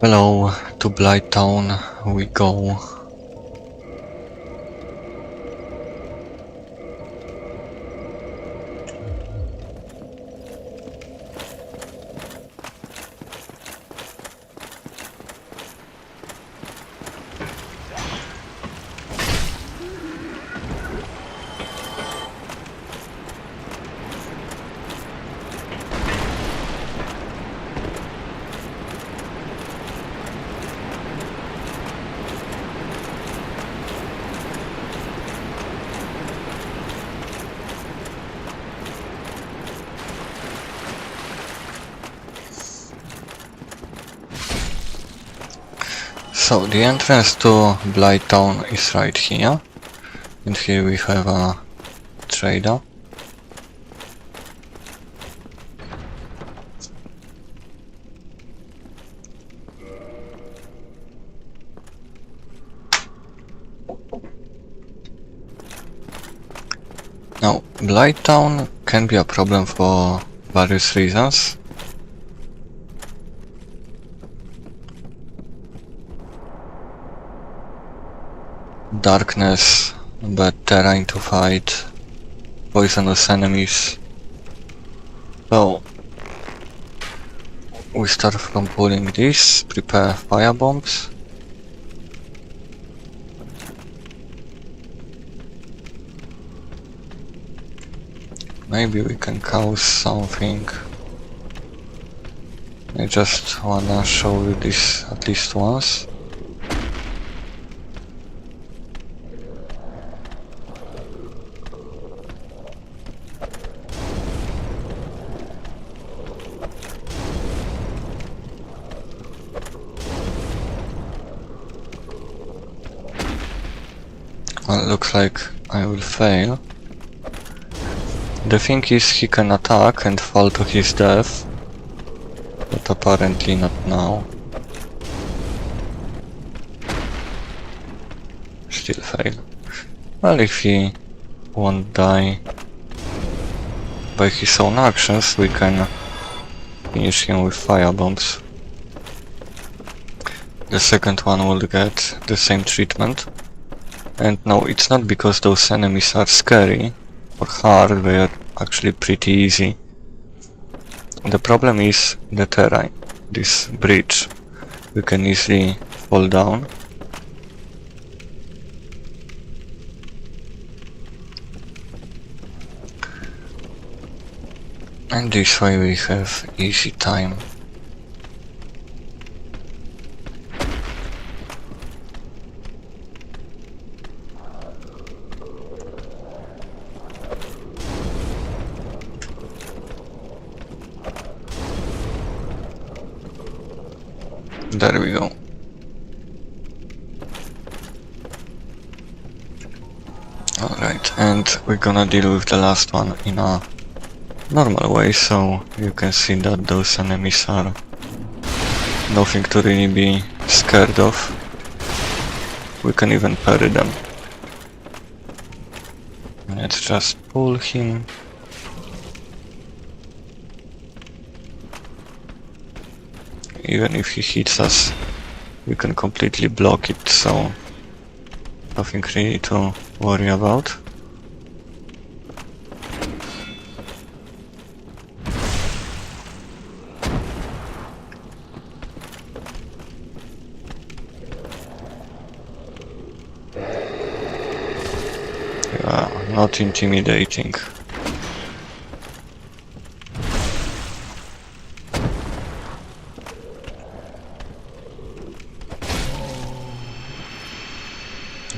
Hello, to Blight Town we go. So the entrance to Blight Town is right here, and here we have a trader. Now, Blight Town can be a problem for various reasons. Darkness, bad terrain to fight, poisonous enemies. So, we start from pulling this, prepare fire bombs. Maybe we can cause something. I just wanna show you this at least once. Well, looks like I will fail. The thing is, he can attack and fall to his death, but apparently not now. Still fail. Well, if he won't die by his own actions, we can finish him with fire bombs. The second one will get the same treatment. And no, it's not because those enemies are scary or hard, they are actually pretty easy. The problem is the terrain, this bridge. We can easily fall down. And this way we have easy time. There we go. Alright, and we're gonna deal with the last one in a normal way, so you can see that those enemies are nothing to really be scared of. We can even parry them. Let's just pull him. Even if he hits us, we can completely block it, so nothing really to worry about. Not intimidating.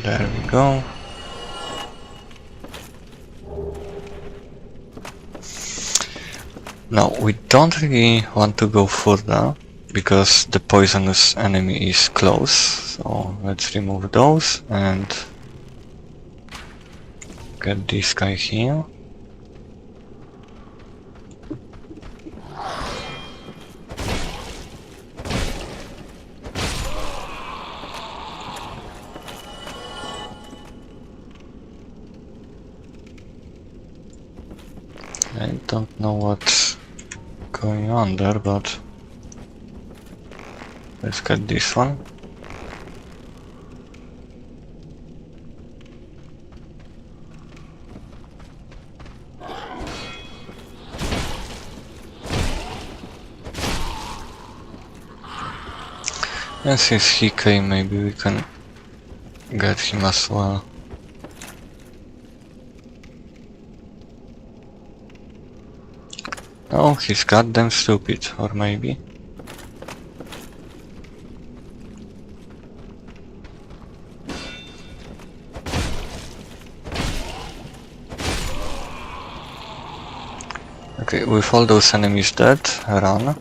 There we go. Now, we don't really want to go further because the poisonous enemy is close, so let's remove those and get this guy here. I don't know what's going on there, but Let's get this one. And since he came, maybe we can get him as well. Oh, he's goddamn stupid, or maybe. Okay, with all those enemies dead, run.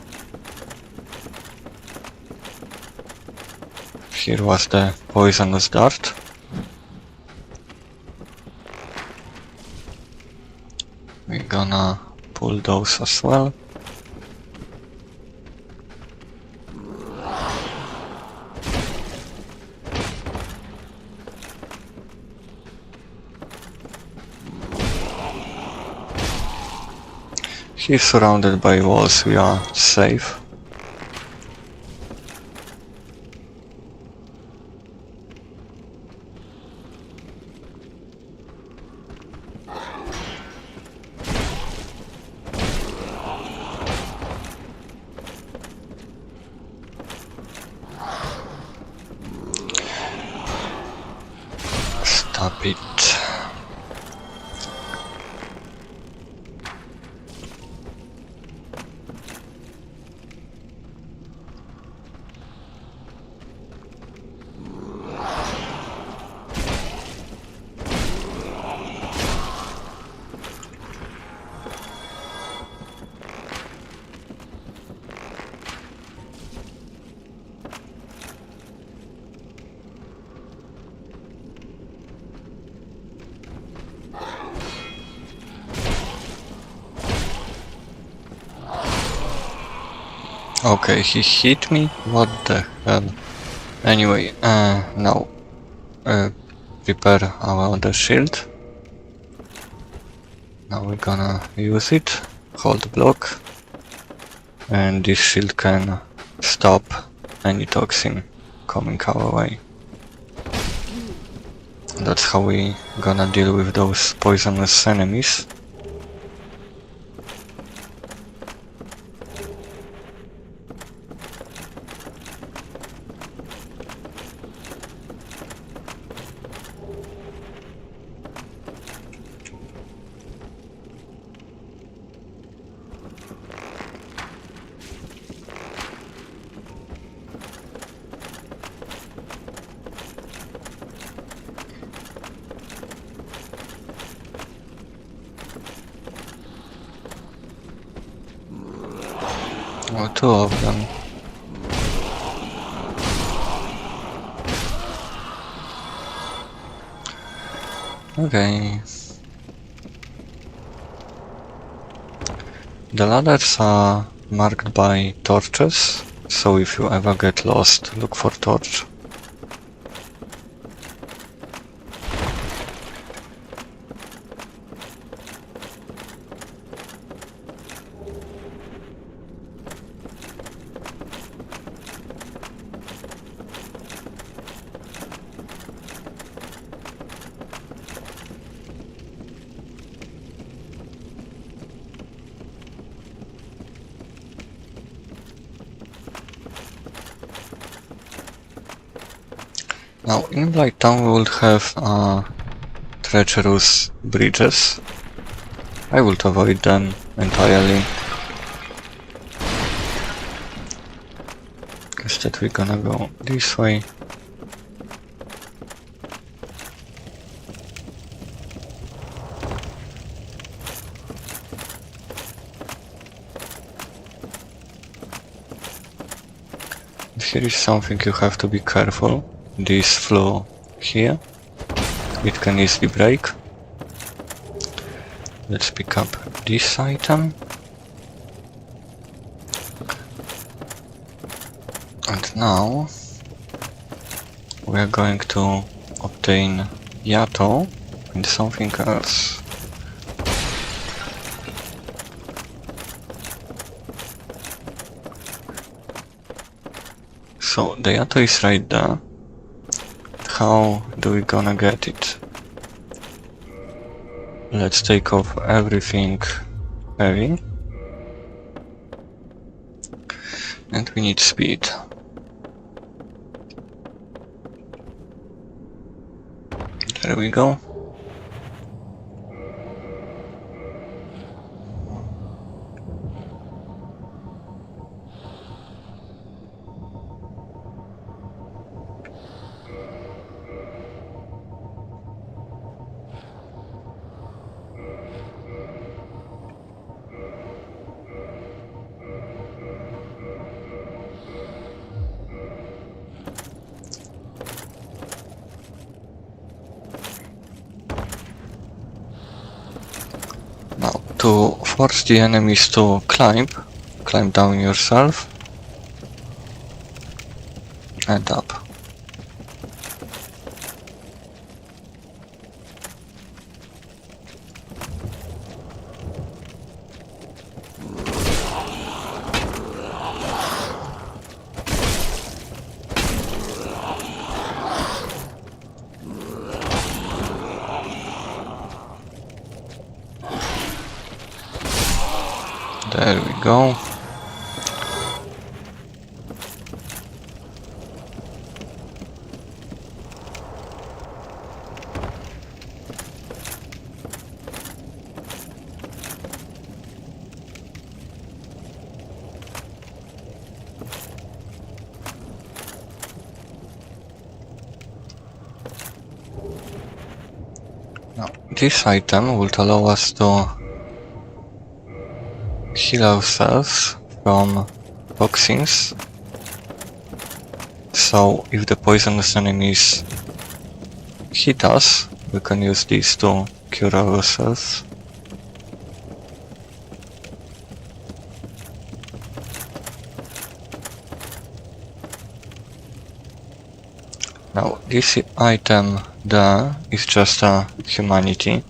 Here was the poisonous dart. We're gonna pull those as well. He's surrounded by walls, we are safe. Stop it. Okay, he hit me? What the hell? Anyway, now prepare our other shield. Now we're gonna use it, hold block, and this shield can stop any toxin coming our way. That's how we gonna deal with those poisonous enemies. Oh, two of them. Okay. The ladders are marked by torches, so if you ever get lost, look for torch. Now, in Blight Town we will have treacherous bridges. I will avoid them entirely. Instead we're gonna go this way. Here is something you have to be careful. This floor here, it can easily break. Let's pick up this item. And now we are going to obtain Yato and something else. So the Yato is right there. How do we gonna get it? Let's take off everything heavy. And we need speed. There we go. Now, to force the enemies to climb down yourself and up. There we go. Now, this item will allow us to heal ourselves from toxins. So, if the poisonous enemies hit us, we can use these to cure ourselves. Now, this item there is just a humanity,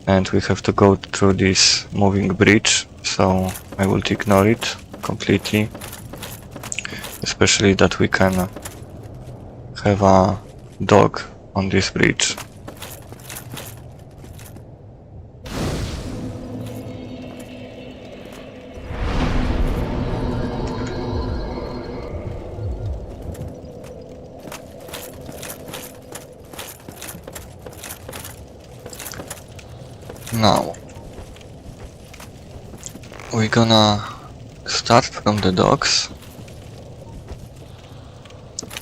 and we have to go through this moving bridge, so I will ignore it completely. Especially that we can have a dog on this bridge. Now, we're gonna start from the docks.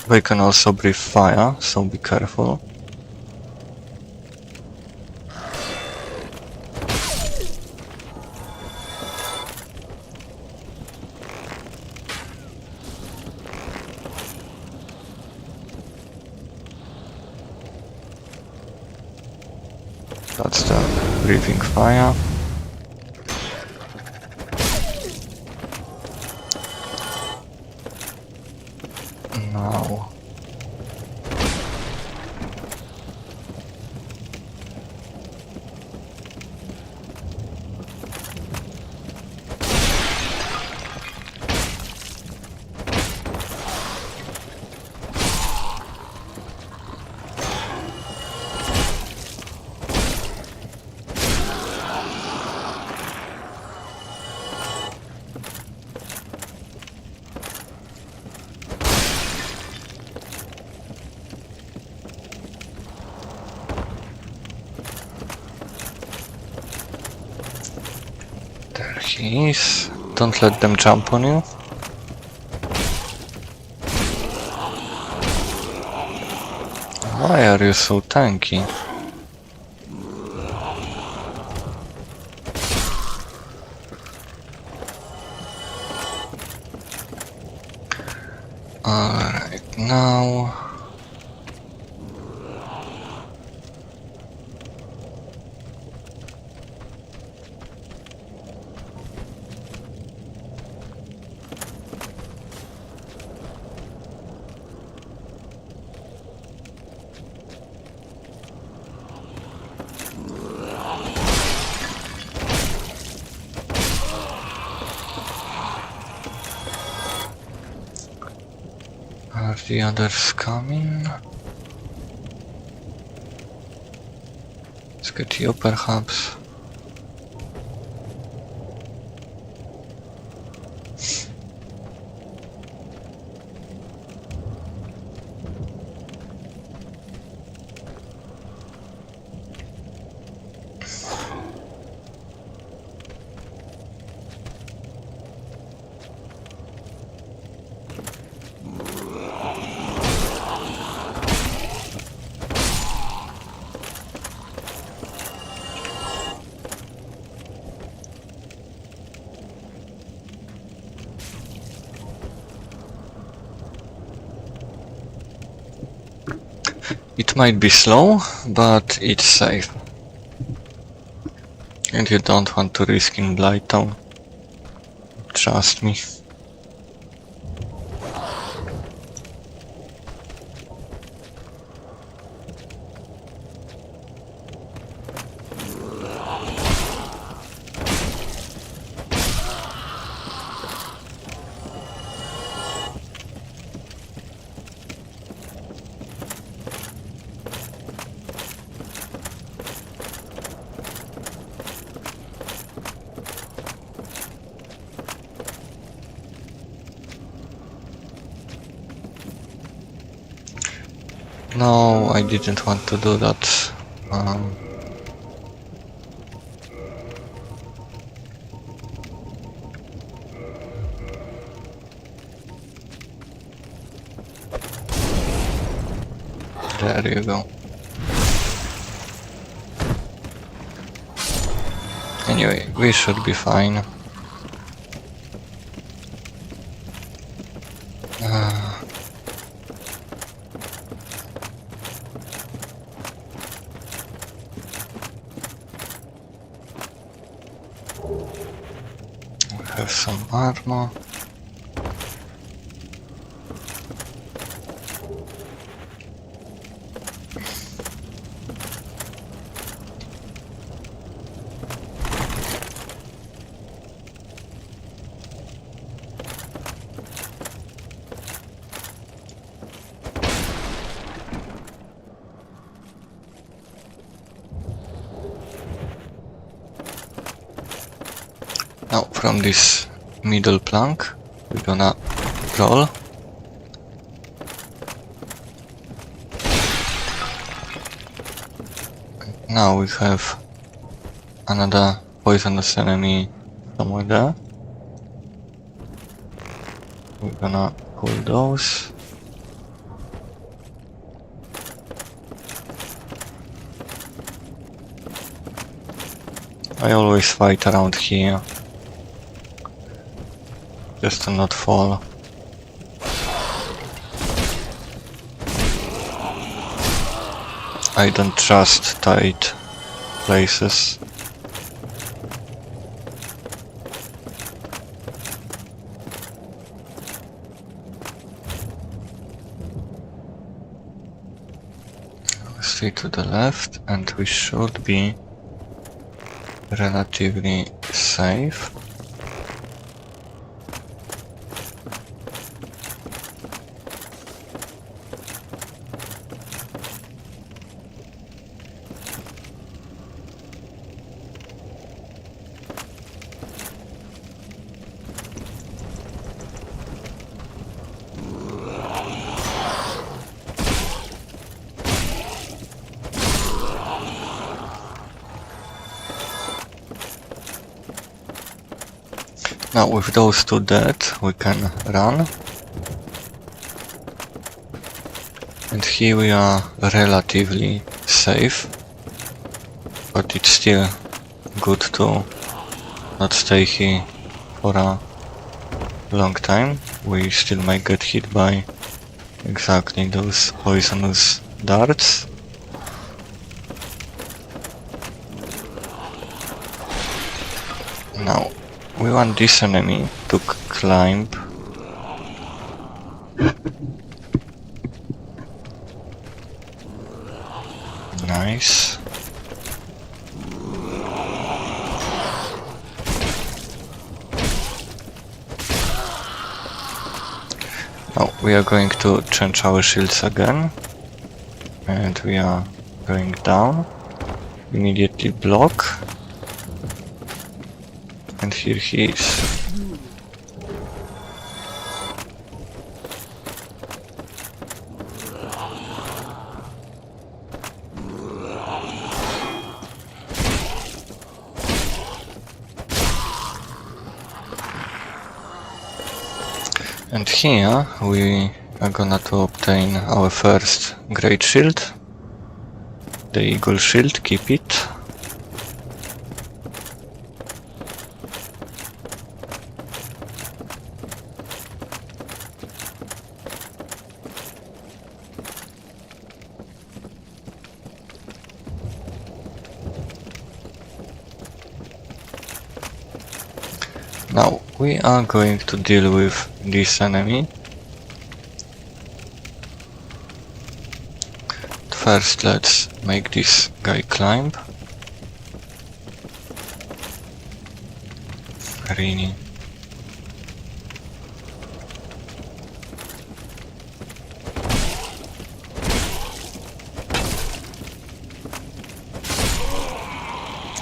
They can also breathe fire, so be careful. That's the breathing fire. Now, there he is. Don't let them jump on you. Why are you so tanky? Alright, now... Are the others coming? Let's get you perhaps. It might be slow, but it's safe. And you don't want to risk in Blighttown. Trust me. No, I didn't want to do that. There you go. Anyway, we should be fine. We have some armor. Now from this middle plank we're gonna roll. And now we have another poisonous enemy somewhere there. We're gonna pull those. I always fight around here. Just to not fall. I don't trust tight places. Stay to the left and we should be relatively safe. Now with those two dead, we can run. And here we are relatively safe. But it's still good to not stay here for a long time. We still might get hit by exactly those poisonous darts. Now we want this enemy to climb. Nice. Now we are going to change our shields again. And we are going down. Immediately block. And here he is. And here we are gonna to obtain our first great shield. The eagle shield, keep it. Now we are going to deal with this enemy. First let's make this guy climb. Really.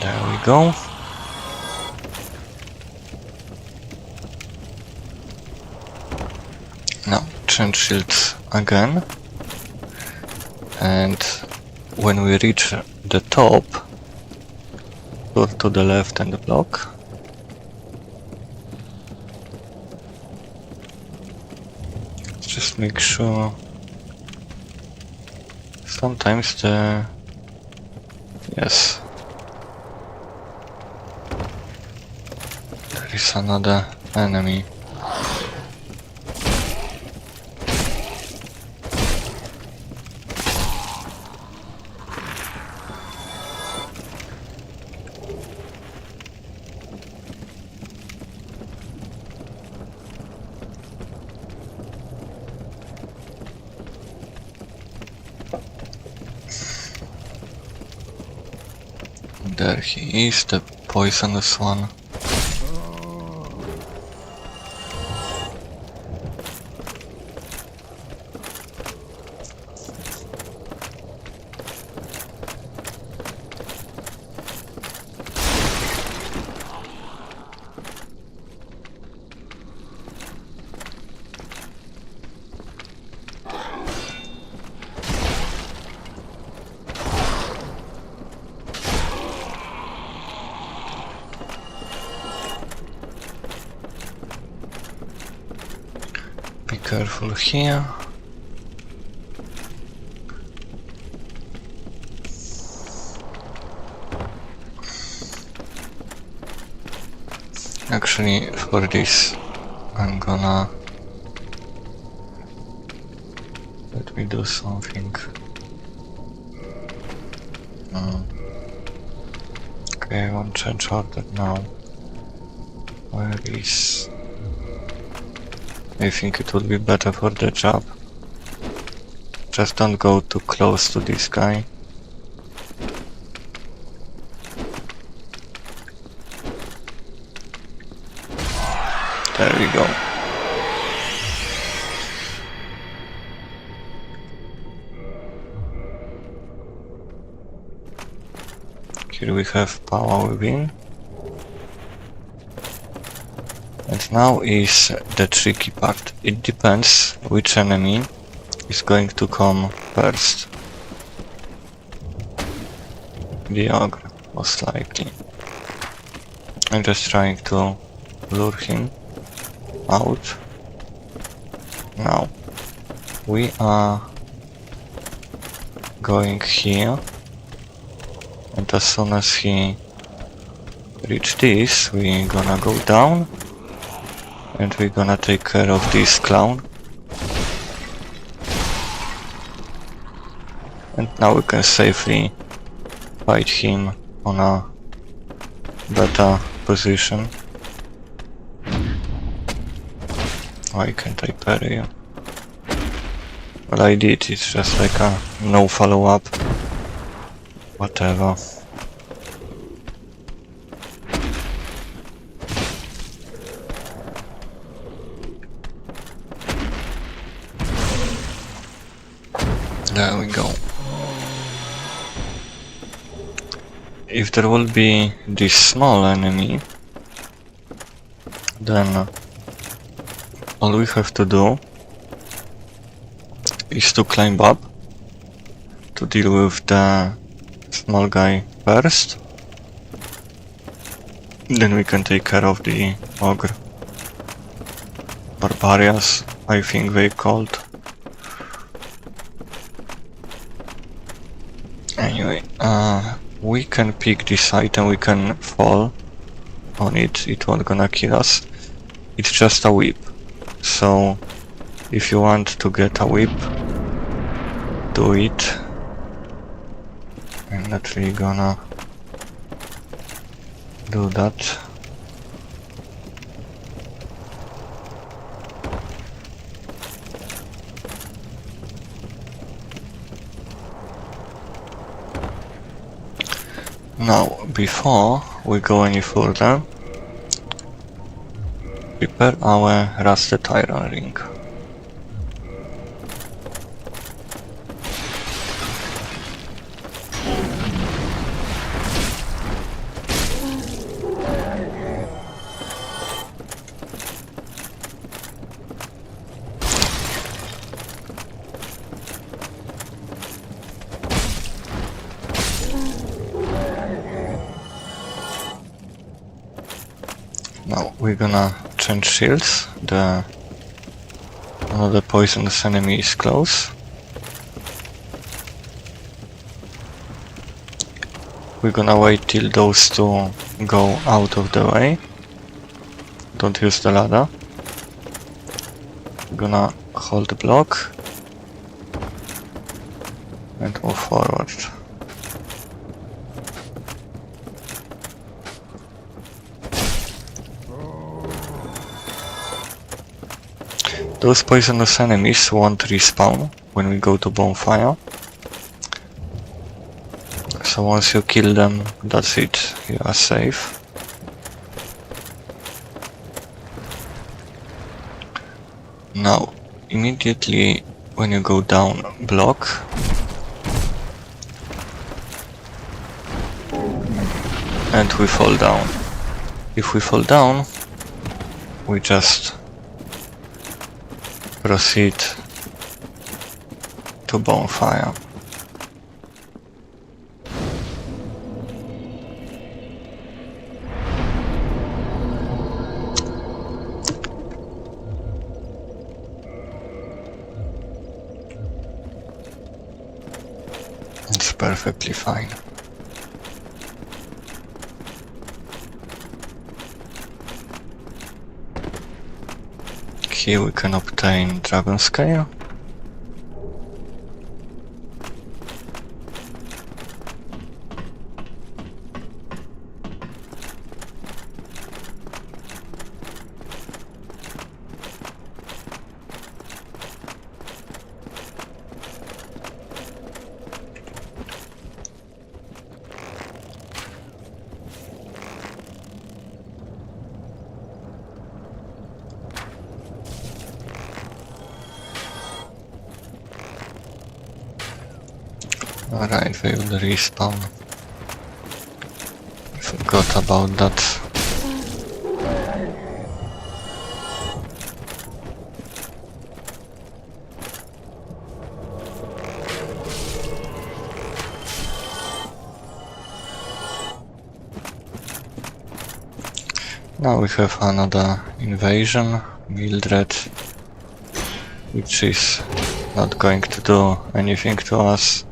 There we go. Now change shields again, and when we reach the top, go to the left and block. Just make sure. Sometimes yes, there is another enemy. There he is, the poisonous one. Be careful here. Actually, for this, I'm gonna... Let me do something. Okay, I won't change order now. Where is... I think it would be better for the job. Just don't go too close to this guy. There we go. Here we have power within. And now is the tricky part. It depends which enemy is going to come first. The ogre, most likely. I'm just trying to lure him out. Now, we are going here, and as soon as he reach this, we're gonna go down. And we're gonna take care of this clown. And now we can safely fight him on a better position. Why can't I parry you? Well, I did, it's just like a no follow-up. Whatever. There we go. If there will be this small enemy, then all we have to do is to climb up to deal with the small guy first. Then we can take care of the ogre. Barbarians, I think they called. Anyway, we can pick this item, we can fall on it, it won't gonna kill us. It's just a whip. So, if you want to get a whip, do it. I'm not really gonna do that. Now, before we go any further, prepare our rusted iron ring. Now we're gonna change shields. Another poisonous enemy is close. We're gonna wait till those two go out of the way. Don't use the ladder. We're gonna hold the block and move forward. Those poisonous enemies won't respawn when we go to bonfire. So once you kill them, that's it, you are safe. Now, immediately when you go down, block. And we fall down. If we fall down, we just proceed to bonfire. It's perfectly fine. Here we can obtain Dragon Scale. Alright, they will respawn. Forgot about that. Now we have another invasion, Mildred, which is not going to do anything to us.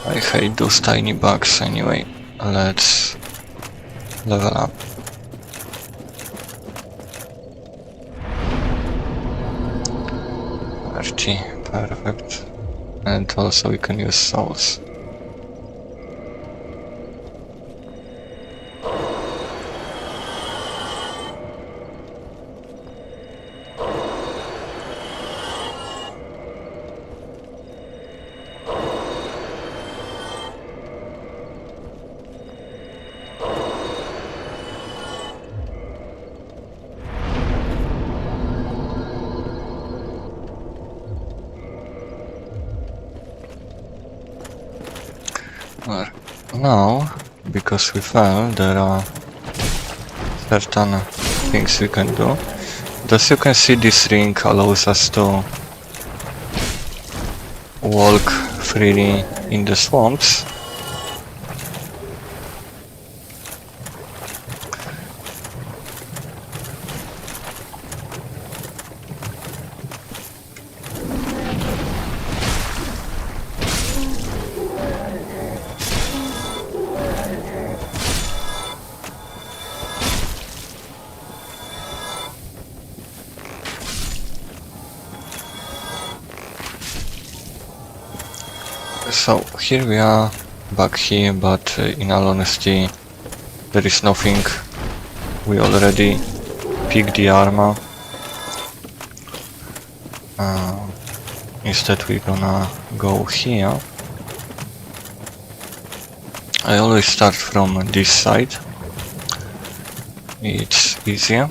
I hate those tiny bugs anyway. Let's level up. RT, perfect. And also we can use souls. now, because we fell, there are certain things we can do. As you can see, this ring allows us to walk freely in the swamps. So here we are back here, but in all honesty there is nothing. We already picked the armor. Instead we're gonna go here. I always start from this side, it's easier.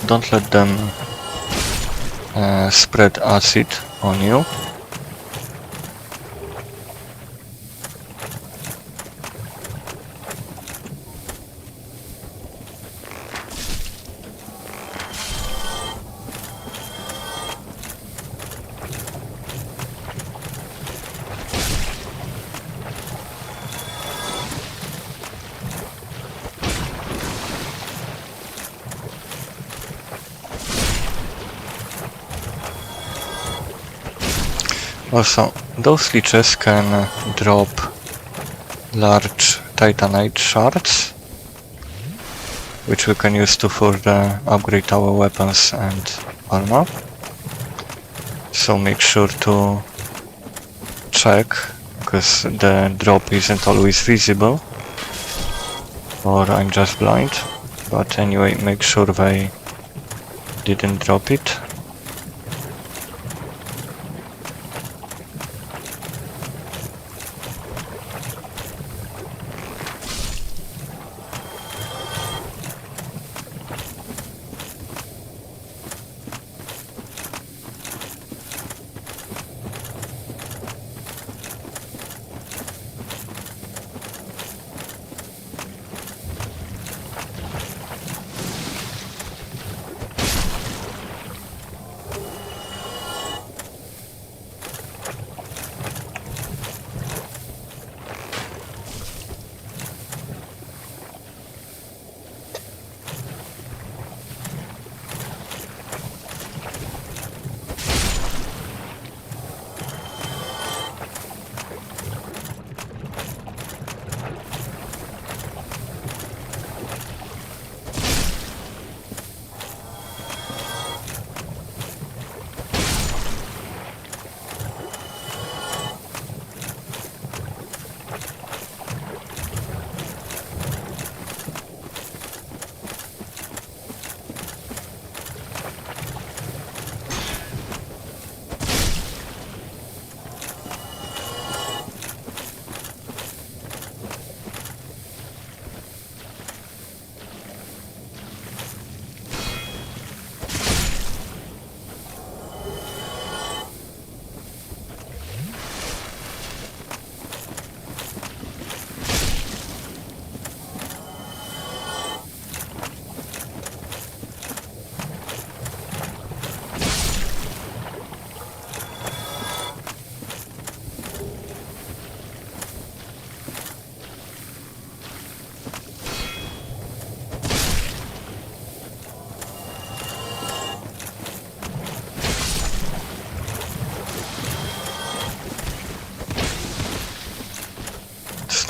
Don't let them spread acid on you. Also, those leeches can drop large titanite shards, which we can use to further upgrade our weapons and armor. So make sure to check, because the drop isn't always visible, or I'm just blind. But anyway, make sure they didn't drop it.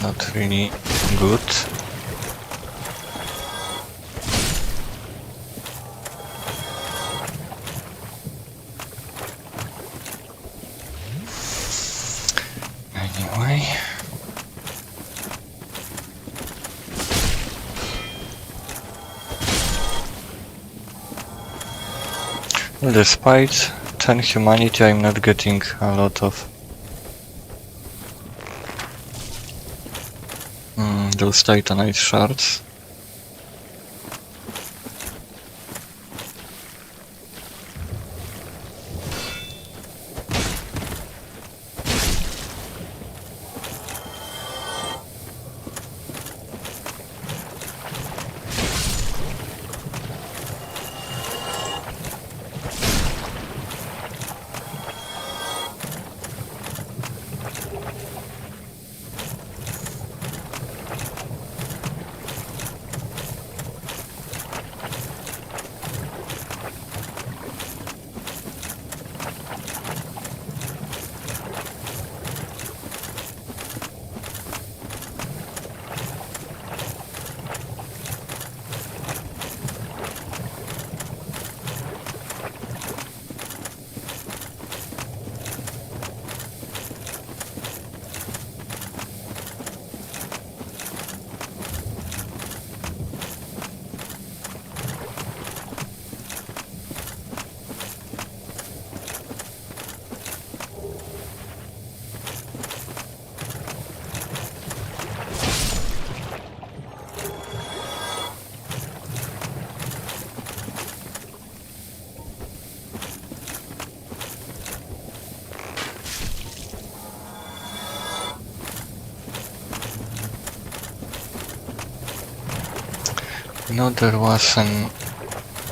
Not really good. Anyway. Despite 10 humanity, I'm not getting a lot of those titanite shards. You know, there was an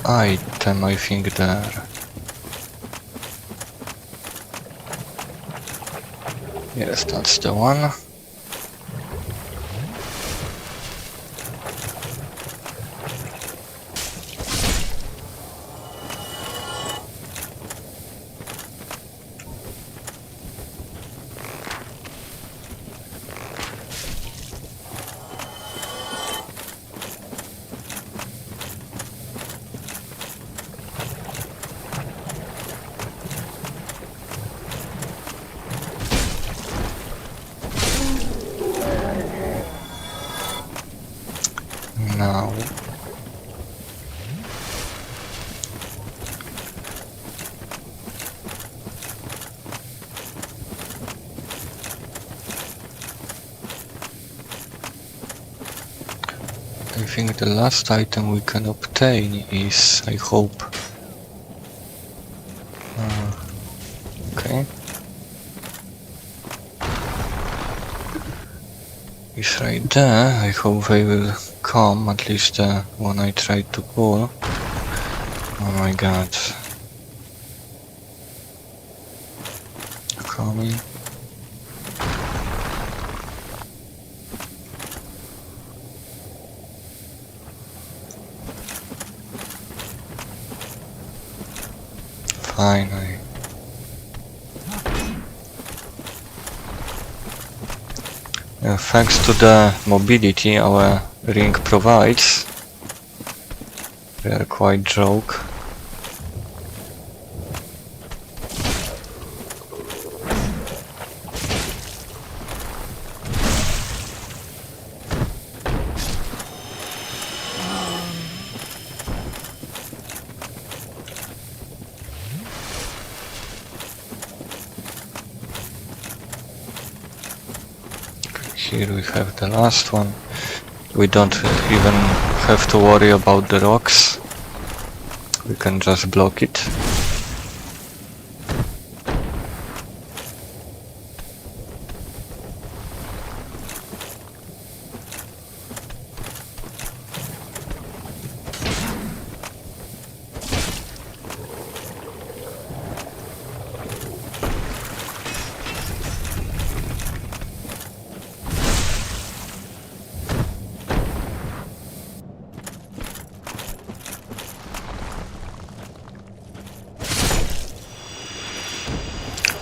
item, I think, there. Yes, that's the one. Now, I think the last item we can obtain is, I hope. Okay. It's right there. I hope they will come, at least the one I tried to pull. Oh my god. Coming. Finally. Thanks to the mobility our ring provides, we are quite joke. Here we have the last one. We don't even have to worry about the rocks. We can just block it.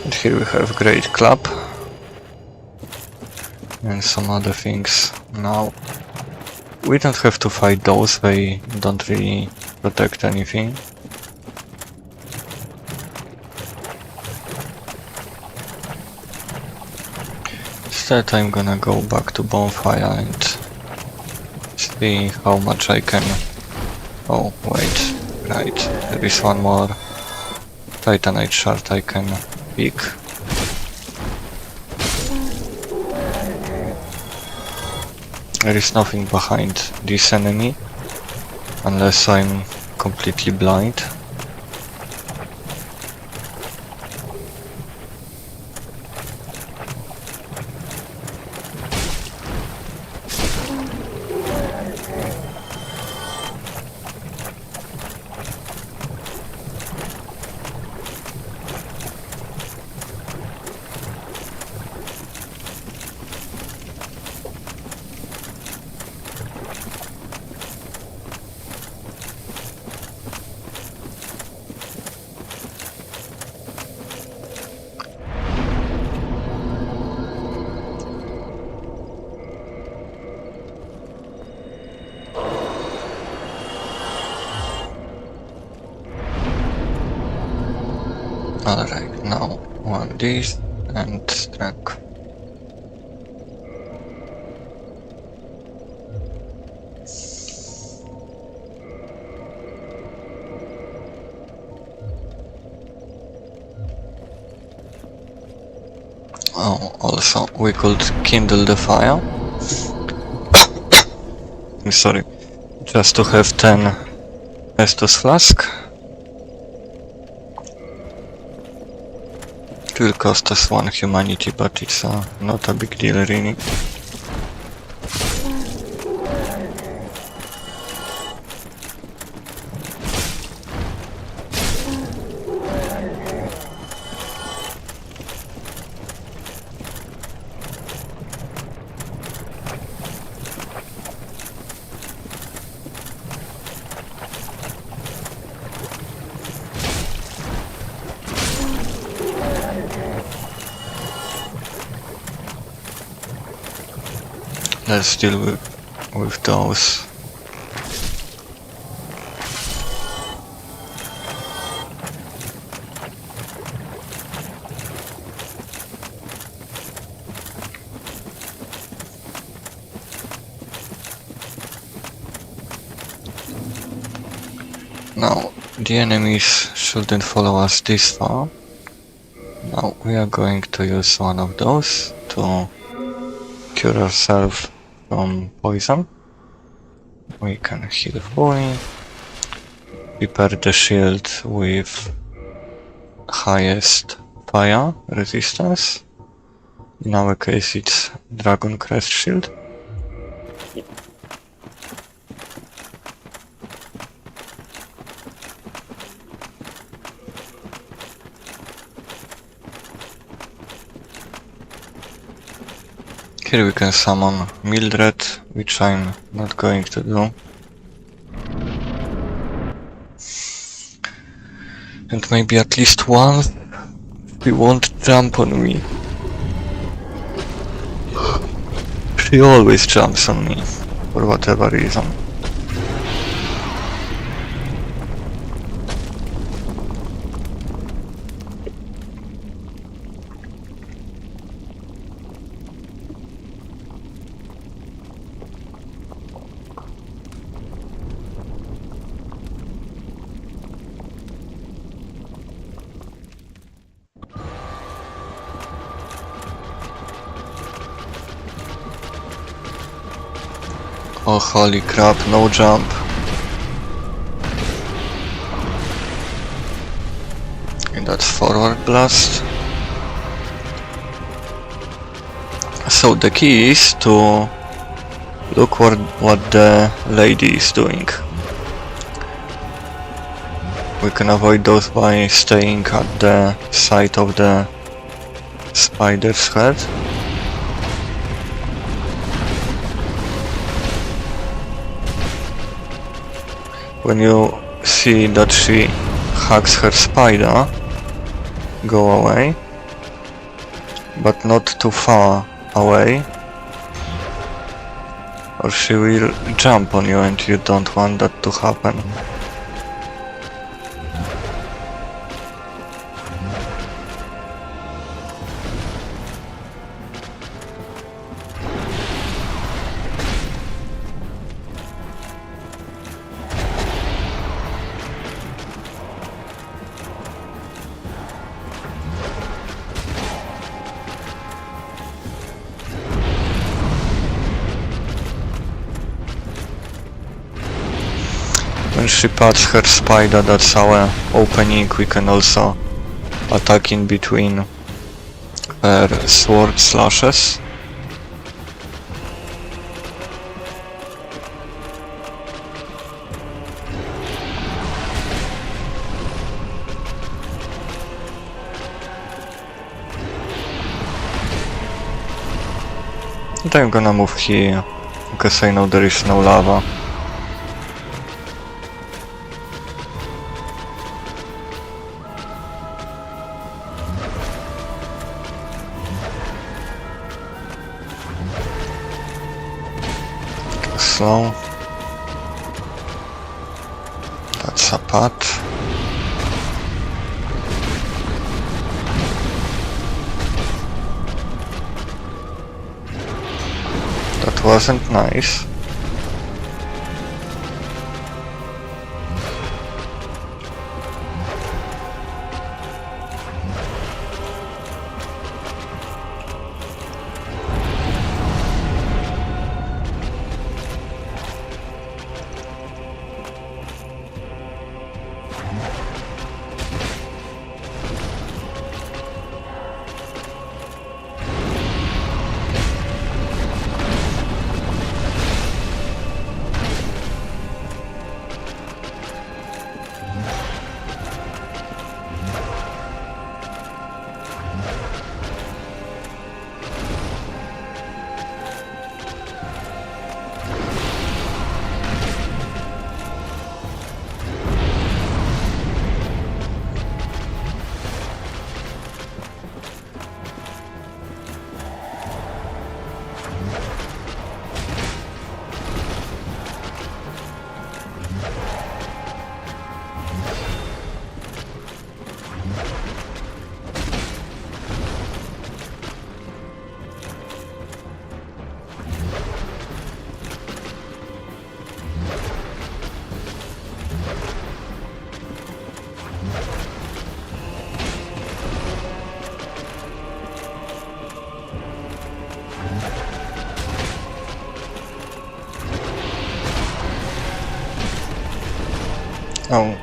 And here we have Great Club and some other things. Now we don't have to fight those, they don't really protect anything. Instead I'm gonna go back to bonfire and see how much I can... Oh wait, right, there is one more Titanite shard I can pick. There is nothing behind this enemy, unless I'm completely blind. Alright, now one this and strength. Oh, also we could kindle the fire. I'm sorry. Just to have 10 Estus flask. It will cost us 1 humanity, but it's not a big deal really. Let's deal with those. Now, the enemies shouldn't follow us this far. Now we are going to use one of those to cure ourselves from poison. We can heal fully. Prepare the shield with highest fire resistance. In our case it's Dragon Crest shield. Here we can summon Mildred, which I'm not going to do. And maybe at least once she won't jump on me. She always jumps on me, for whatever reason. Oh holy crap, no jump. And that's forward blast. So the key is to look what the lady is doing. We can avoid those by staying at the side of the spider's head. When you see that she hugs her spider, go away, but not too far away, or she will jump on you and you don't want that to happen. When she pats her spider, that's our opening. We can also attack in between her sword slashes. And I'm gonna move here, because I know there is no lava. Slow. That's a pat. That wasn't nice. Oh.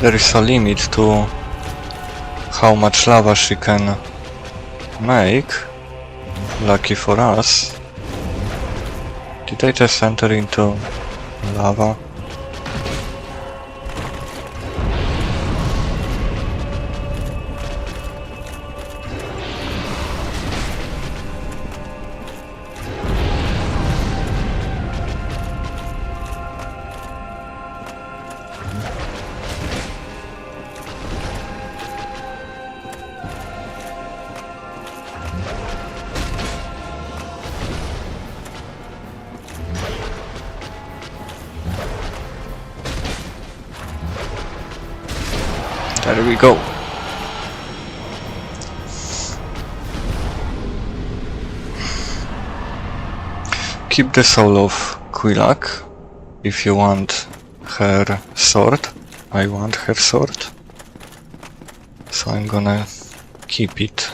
There is a limit to how much lava she can make. Lucky for us. Did I just enter into lava? There we go. Keep the soul of Quelaag if you want her sword. I want her sword, so I'm gonna keep it.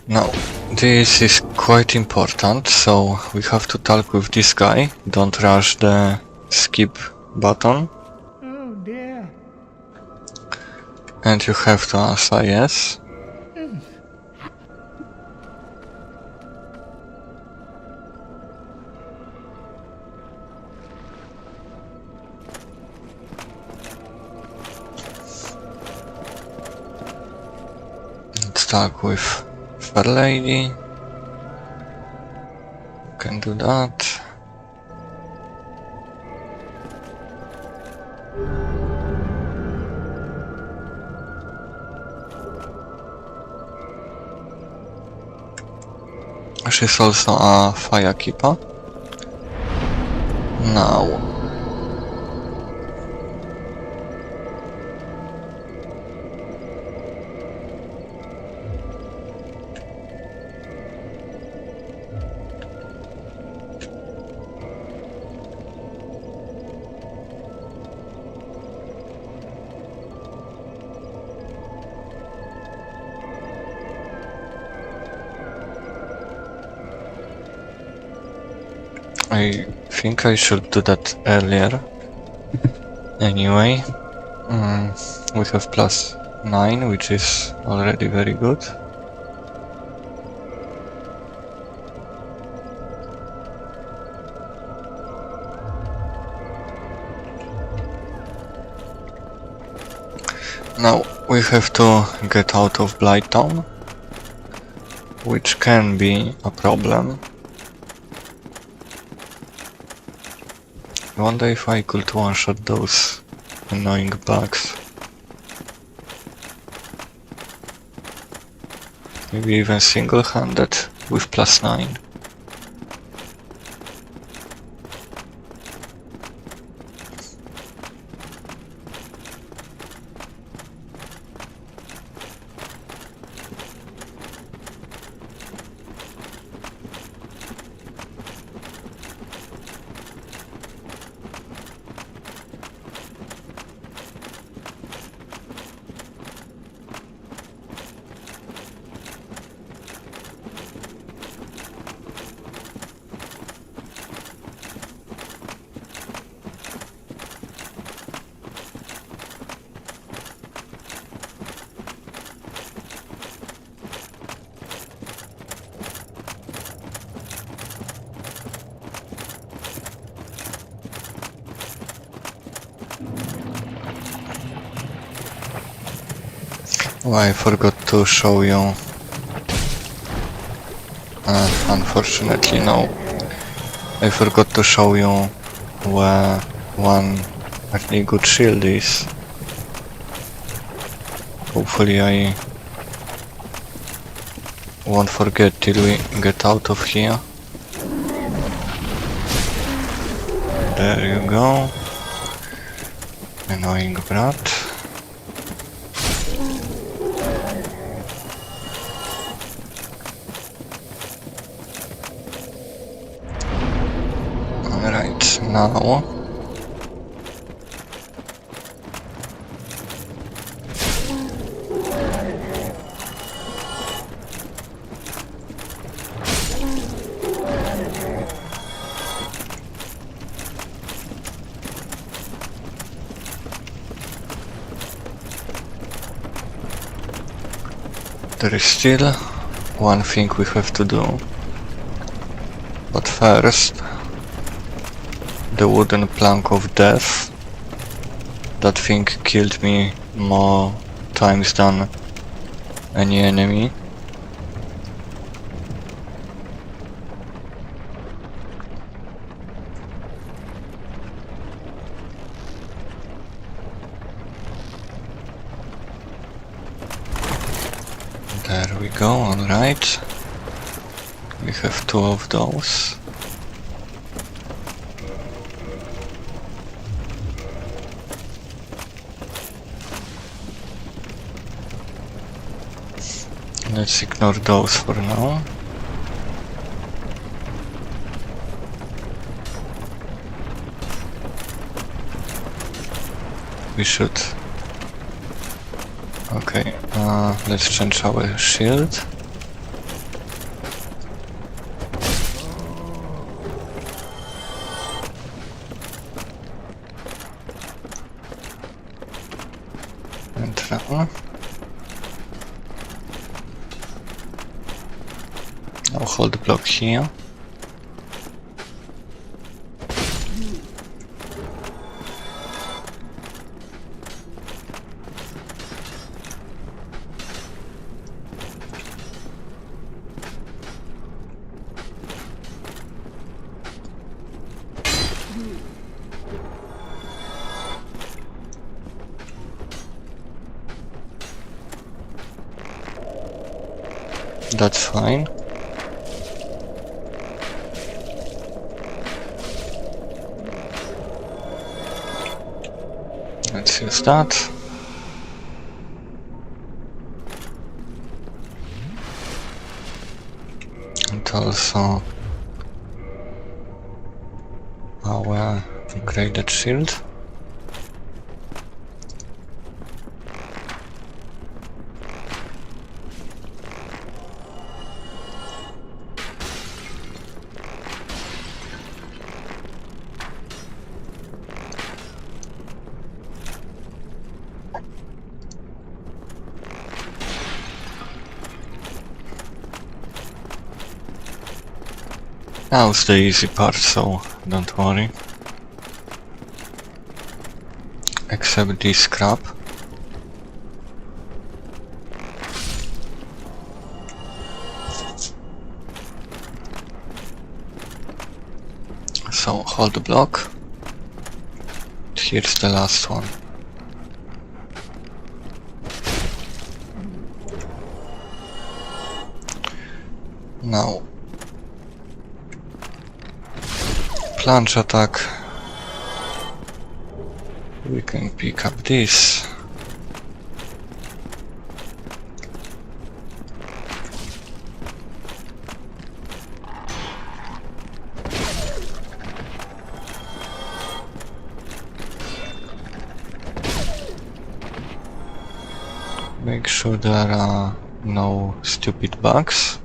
Now, this is quite important, so we have to talk with this guy. Don't rush the skip button. Oh dear. And you have to answer yes. Let's talk with Fair Lady. Can do that. She's also a firekeeper. Now. I think I should do that earlier. Anyway, we have +9, which is already very good. Now we have to get out of Blighttown, which can be a problem. I wonder if I could one-shot those annoying bugs. Maybe even single-handed with +9. Oh, I forgot to show you. Unfortunately, no. I forgot to show you where one really good shield is. Hopefully I won't forget till we get out of here. There you go. Annoying brat. Alright, now there is still one thing we have to do. But first, the wooden plank of death. That thing killed me more times than any enemy. There we go, alright. We have 2 of those. Let's ignore those for now. We should. Okay, let's change our shield. And now. I'll hold the block here. That's fine. Let's use that. And also our upgraded shield. Now's the easy part, so don't worry. Except this scrap. So hold the block. Here's the last one. Now plunge attack. We can pick up this. Make sure there are no stupid bugs.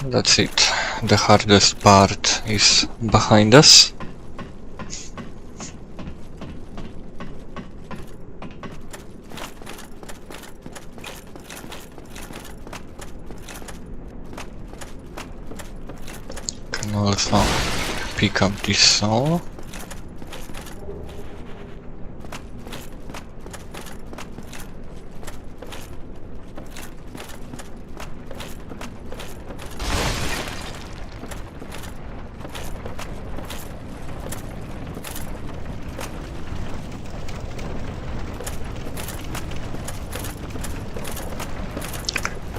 That's it. The hardest part is behind us. Can also pick up this soul.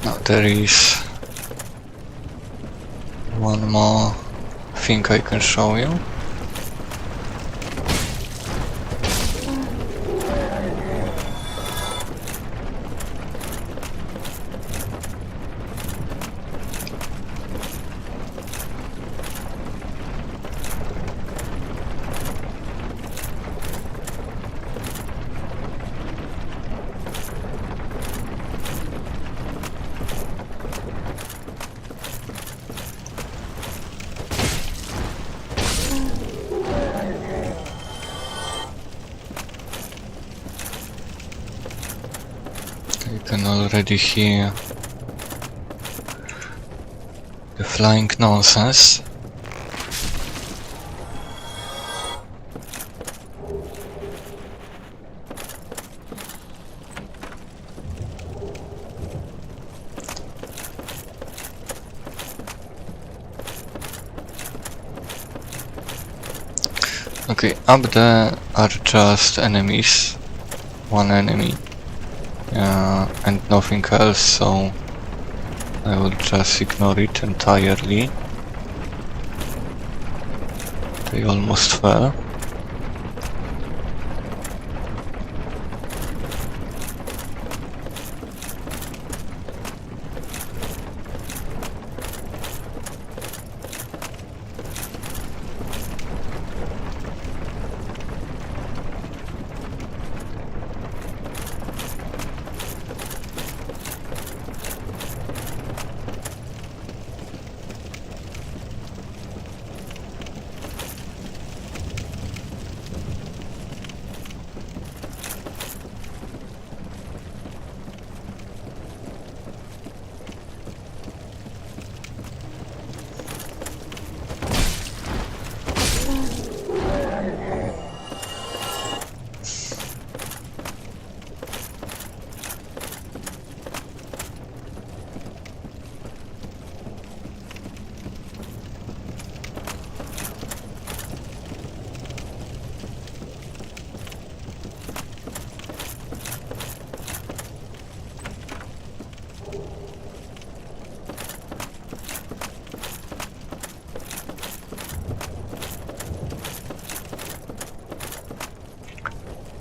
Now there is one more thing I can show you. You can already hear the flying nonsense. Okay, up there are just enemies. One enemy. And nothing else, so I will just ignore it entirely. They almost fell.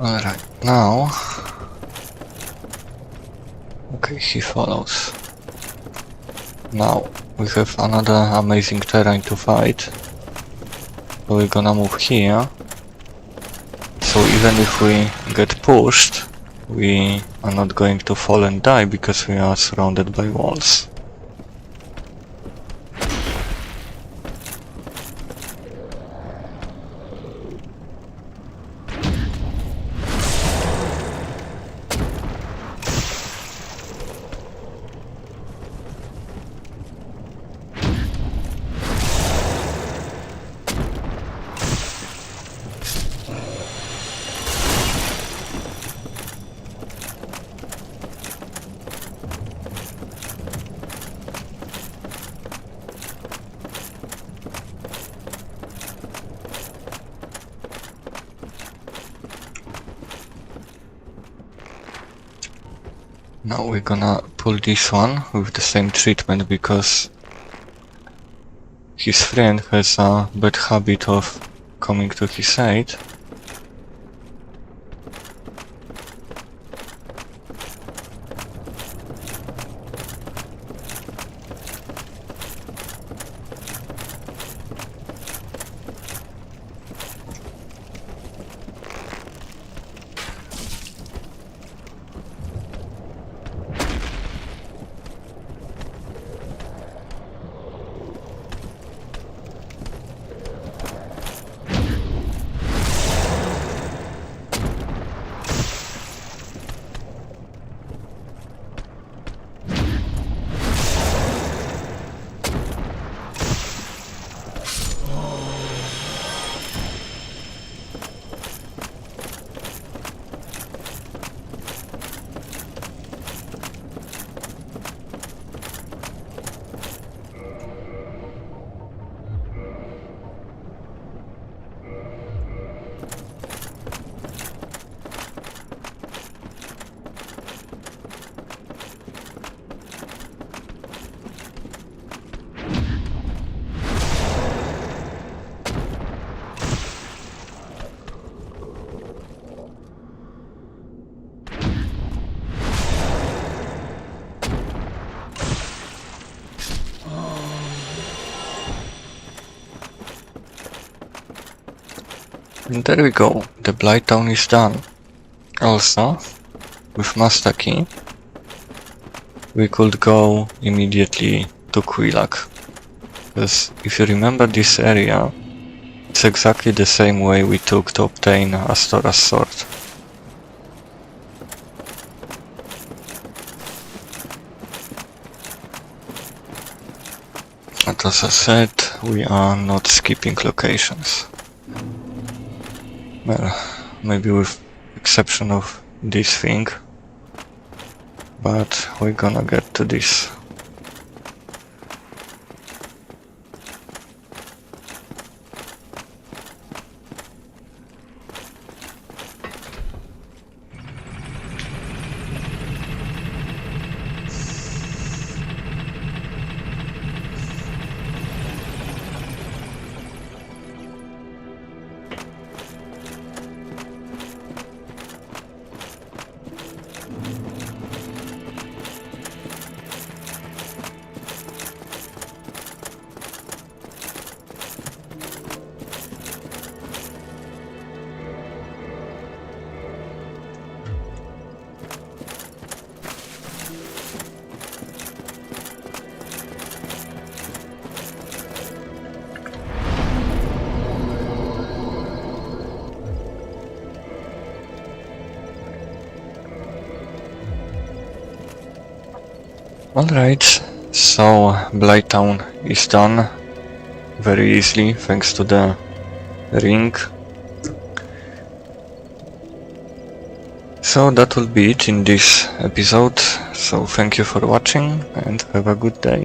Alright, now... Okay, he follows. Now, we have another amazing terrain to fight. So we're gonna move here. So even if we get pushed, we are not going to fall and die because we are surrounded by walls. Now we're gonna pull this one with the same treatment because his friend has a bad habit of coming to his aid. And there we go, the Blight Town is done. Also, with Master Key, we could go immediately to Quelaag. Because if you remember this area, it's exactly the same way we took to obtain Astora's sword. And as I said, we are not skipping locations. Well, maybe with exception of this thing, but we're gonna get to this. Alright, so Blight Town is done very easily thanks to the ring. So that will be it in this episode, so thank you for watching and have a good day.